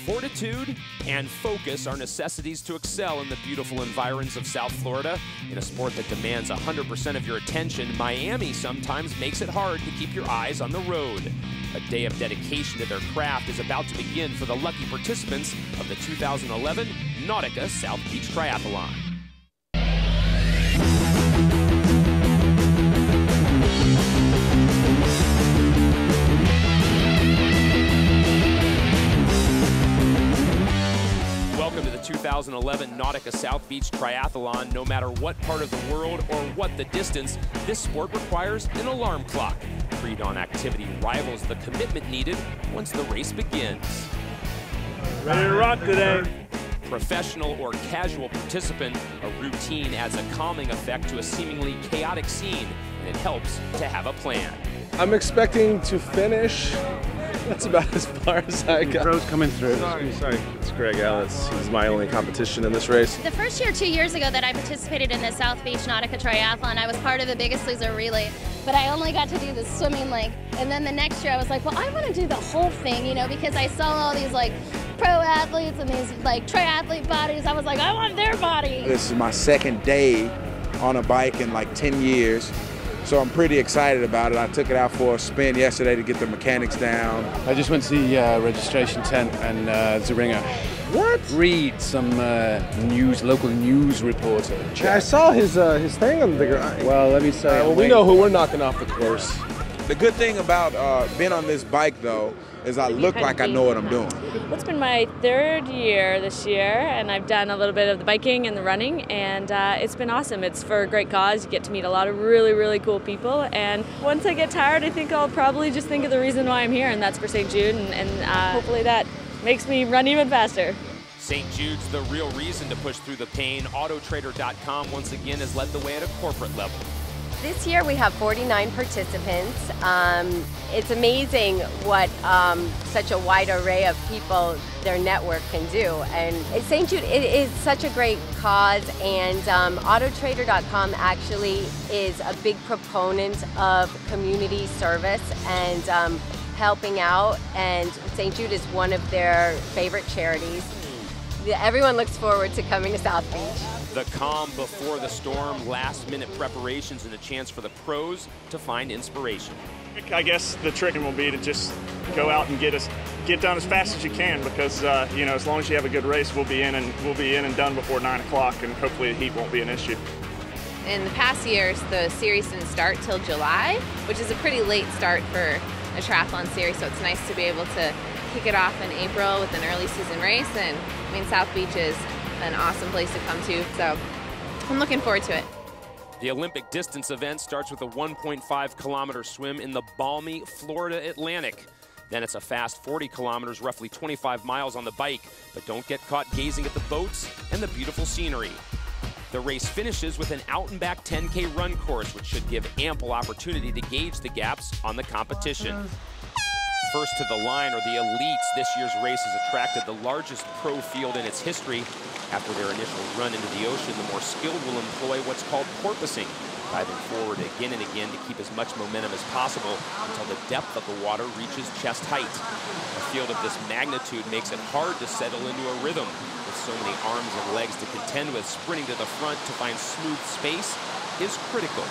Fortitude and focus are necessities to excel in the beautiful environs of South Florida. In a sport that demands 100% of your attention, Miami sometimes makes it hard to keep your eyes on the road. A day of dedication to their craft is about to begin for the lucky participants of the 2011 Nautica South Beach Triathlon. Welcome to the 2011 Nautica South Beach Triathlon. No matter what part of the world or what the distance, this sport requires an alarm clock. Pre-dawn activity rivals the commitment needed once the race begins. Ready to rock today. Professional or casual participant, a routine adds a calming effect to a seemingly chaotic scene, and it helps to have a plan. I'm expecting to finish. That's about as far as I got. Bro's coming through. Sorry. It's Greg Ellis. He's my only competition in this race. The first year, 2 years ago, that I participated in the South Beach Nautica Triathlon, I was part of the Biggest Loser relay, but I only got to do the swimming leg. And then the next year, I was like, well, I want to do the whole thing, you know, because I saw all these like pro athletes and these like triathlete bodies. I was like, I want their body. This is my second day on a bike in like 10 years. So I'm pretty excited about it. I took it out for a spin yesterday to get the mechanics down. I just went to the registration tent and Zaringer. What? Read some local news reporter. Yeah, I saw his thing on the bigger. Well, let me say. Well, we know who we're knocking off the course. The good thing about being on this bike, though, is I look like I know what I'm doing. It's been my third year this year, and I've done a little bit of the biking and the running, and it's been awesome. It's for a great cause. You get to meet a lot of really, really cool people, and once I get tired, I think I'll probably just think of the reason why I'm here, and that's for St. Jude, and hopefully that makes me run even faster. St. Jude's the real reason to push through the pain. Autotrader.com once again has led the way at a corporate level. This year we have 49 participants. It's amazing what such a wide array of people their network can do. And at St. Jude, it is such a great cause, and Autotrader.com actually is a big proponent of community service and helping out, and St. Jude is one of their favorite charities. Everyone looks forward to coming to South Beach. The calm before the storm, last-minute preparations, and a chance for the pros to find inspiration. I guess the tricking will be to just go out and get done as fast as you can, because you know, as long as you have a good race, we'll be in and done before 9 o'clock, and hopefully the heat won't be an issue. In the past years, the series didn't start till July, which is a pretty late start for a triathlon series. So it's nice to be able to kick it off in April with an early season race. And I mean, South Beach is an awesome place to come to, so I'm looking forward to it. The Olympic distance event starts with a 1.5-kilometer swim in the balmy Florida Atlantic. Then it's a fast 40 kilometers, roughly 25 miles on the bike, but don't get caught gazing at the boats and the beautiful scenery. The race finishes with an out-and-back 10K run course, which should give ample opportunity to gauge the gaps on the competition. First to the line are the elites. This year's race has attracted the largest pro field in its history. After their initial run into the ocean, the more skilled will employ what's called porpoising, diving forward again and again to keep as much momentum as possible until the depth of the water reaches chest height. A field of this magnitude makes it hard to settle into a rhythm. With so many arms and legs to contend with, sprinting to the front to find smooth space is critical.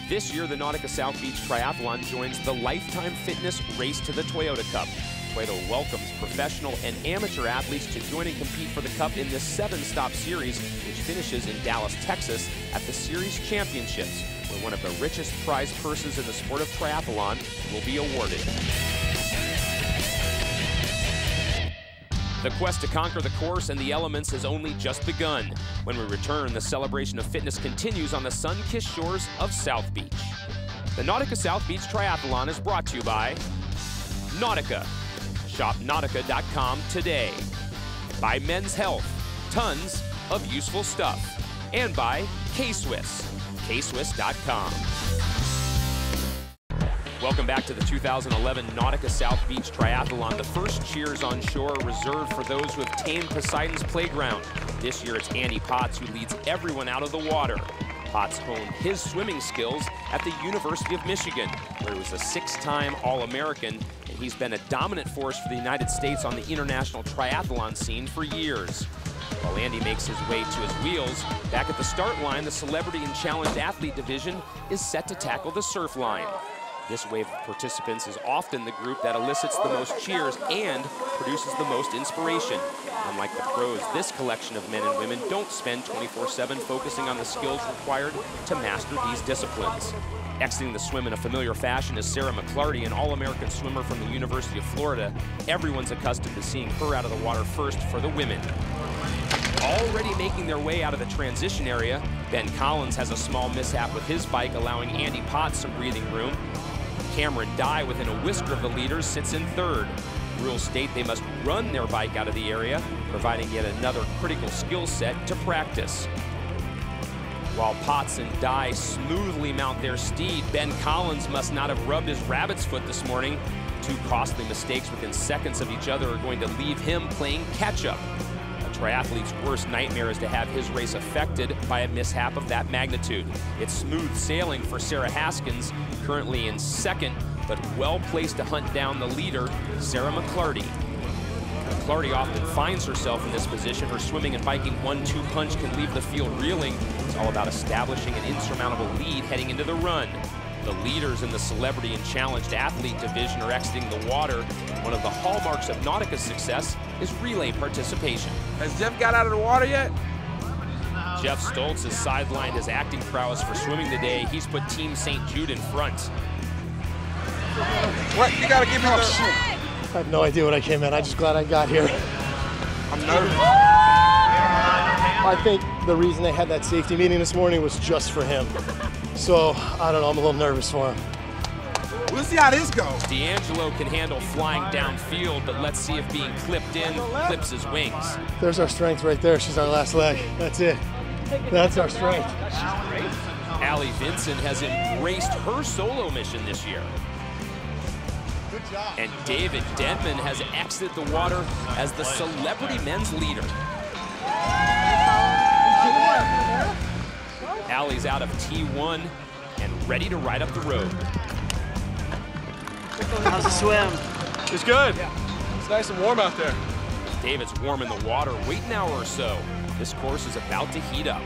This year, the Nautica South Beach Triathlon joins the Lifetime Fitness Race to the Toyota Cup. Toyota welcomes professional and amateur athletes to join and compete for the Cup in this 7-stop series, which finishes in Dallas, Texas at the Series Championships, where one of the richest prize purses in the sport of triathlon will be awarded. The quest to conquer the course and the elements has only just begun. When we return, the celebration of fitness continues on the sun-kissed shores of South Beach. The Nautica South Beach Triathlon is brought to you by Nautica. Shop Nautica.com today. By Men's Health, tons of useful stuff. And by K-Swiss, kswiss.com. Welcome back to the 2011 Nautica South Beach Triathlon. The first cheers on shore are reserved for those who have tamed Poseidon's playground. This year it's Andy Potts who leads everyone out of the water. Potts honed his swimming skills at the University of Michigan, where he was a 6-time All-American, and he's been a dominant force for the United States on the international triathlon scene for years. While Andy makes his way to his wheels, back at the start line, the celebrity and challenged athlete division is set to tackle the surf line. This wave of participants is often the group that elicits the most cheers and produces the most inspiration. Unlike the pros, this collection of men and women don't spend 24/7 focusing on the skills required to master these disciplines. Exiting the swim in a familiar fashion is Sarah McClarty, an All-American swimmer from the University of Florida. Everyone's accustomed to seeing her out of the water first for the women. Already making their way out of the transition area, Ben Collins has a small mishap with his bike, allowing Andy Potts some breathing room. Cameron Dye, within a whisker of the leaders, sits in third. Rules state they must run their bike out of the area, providing yet another critical skill set to practice. While Potts and Dye smoothly mount their steed, Ben Collins must not have rubbed his rabbit's foot this morning. Two costly mistakes within seconds of each other are going to leave him playing catch-up. A triathlete's worst nightmare is to have his race affected by a mishap of that magnitude. It's smooth sailing for Sarah Haskins, currently in second, but well-placed to hunt down the leader, Sarah McClarty. McClarty often finds herself in this position. Her swimming and biking 1-2 punch can leave the field reeling. It's all about establishing an insurmountable lead heading into the run. The leaders in the celebrity and challenged athlete division are exiting the water. One of the hallmarks of Nautica's success is relay participation. Has Jeff got out of the water yet? Jeff Stoltz has sidelined his acting prowess for swimming today. He's put Team St. Jude in front. What? You gotta give me the... I have no idea what I came in. I'm just glad I got here. I'm nervous. I think the reason they had that safety meeting this morning was just for him. So, I don't know, I'm a little nervous for him. We'll see how this goes. D'Angelo can handle flying downfield, but let's see if being clipped in clips his wings. There's our strength right there. She's our last leg. That's it. That's our strength. Allie Vinson has embraced her solo mission this year. Good job. And David Denman has exited the water as the celebrity men's leader. Allie's out of T1 and ready to ride up the road. How's the swim? It's good. It's nice and warm out there. David's warm in the water. Wait an hour or so. This course is about to heat up.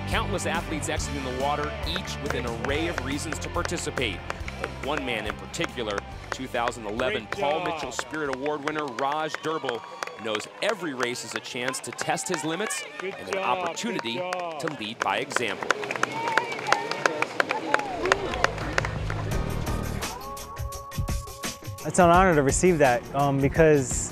Countless athletes exiting the water, each with an array of reasons to participate. But one man in particular, 2011 Paul Mitchell Spirit Award winner Raj Durbel, knows every race is a chance to test his limits and an opportunity to lead by example. It's an honor to receive that because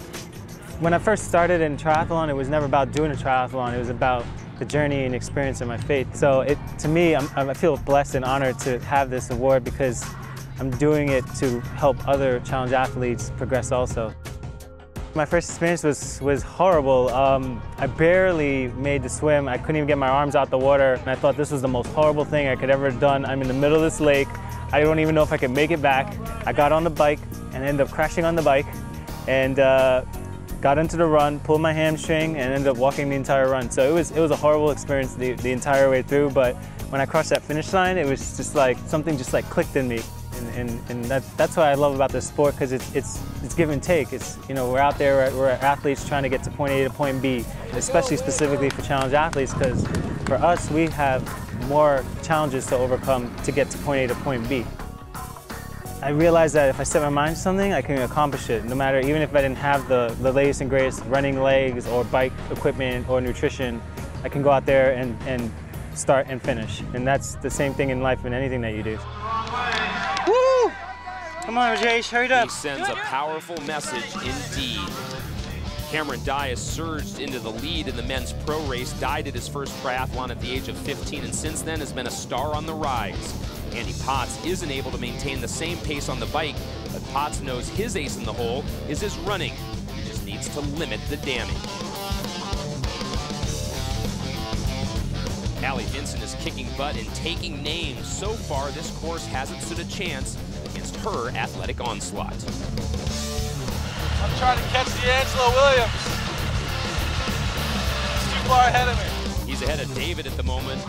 when I first started in triathlon, it was never about doing a triathlon. It was about the journey and experience of my faith. So to me, I feel blessed and honored to have this award because I'm doing it to help other challenge athletes progress also. My first experience was horrible. I barely made the swim. I couldn't even get my arms out the water. And I thought this was the most horrible thing I could ever have done. I'm in the middle of this lake. I don't even know if I could make it back. I got on the bike and ended up crashing on the bike and got into the run, pulled my hamstring, and ended up walking the entire run. So it was a horrible experience the entire way through, but when I crossed that finish line, it was just like something just like clicked in me. And that's what I love about this sport, because it's give and take. It's, you know, we're out there, we're athletes trying to get to point A to point B, especially specifically for challenge athletes, because for us, we have more challenges to overcome to get to point A to point B. I realized that if I set my mind to something, I can accomplish it, no matter, even if I didn't have the latest and greatest running legs or bike equipment or nutrition, I can go out there and start and finish. And that's the same thing in life and anything that you do. Woo! Come on, Rajesh, hurry up. He sends a powerful message indeed. Cameron Dye has surged into the lead in the men's pro race. Dye did his first triathlon at the age of 15 and since then has been a star on the rise. Andy Potts isn't able to maintain the same pace on the bike, but Potts knows his ace in the hole is his running. He just needs to limit the damage. Allie Vinson is kicking butt and taking names. So far, this course hasn't stood a chance against her athletic onslaught. I'm trying to catch D'Angelo Williams. He's too far ahead of me. He's ahead of David at the moment.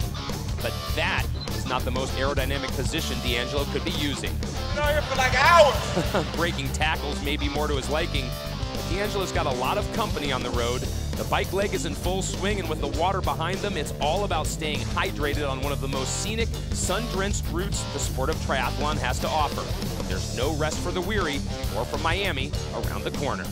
but that is not the most aerodynamic position D'Angelo could be using. Been out here for like hours. Breaking tackles may be more to his liking, but D'Angelo's got a lot of company on the road. The bike leg is in full swing, and with the water behind them, it's all about staying hydrated on one of the most scenic, sun-drenched routes the sport of triathlon has to offer. There's no rest for the weary, or from Miami around the corner.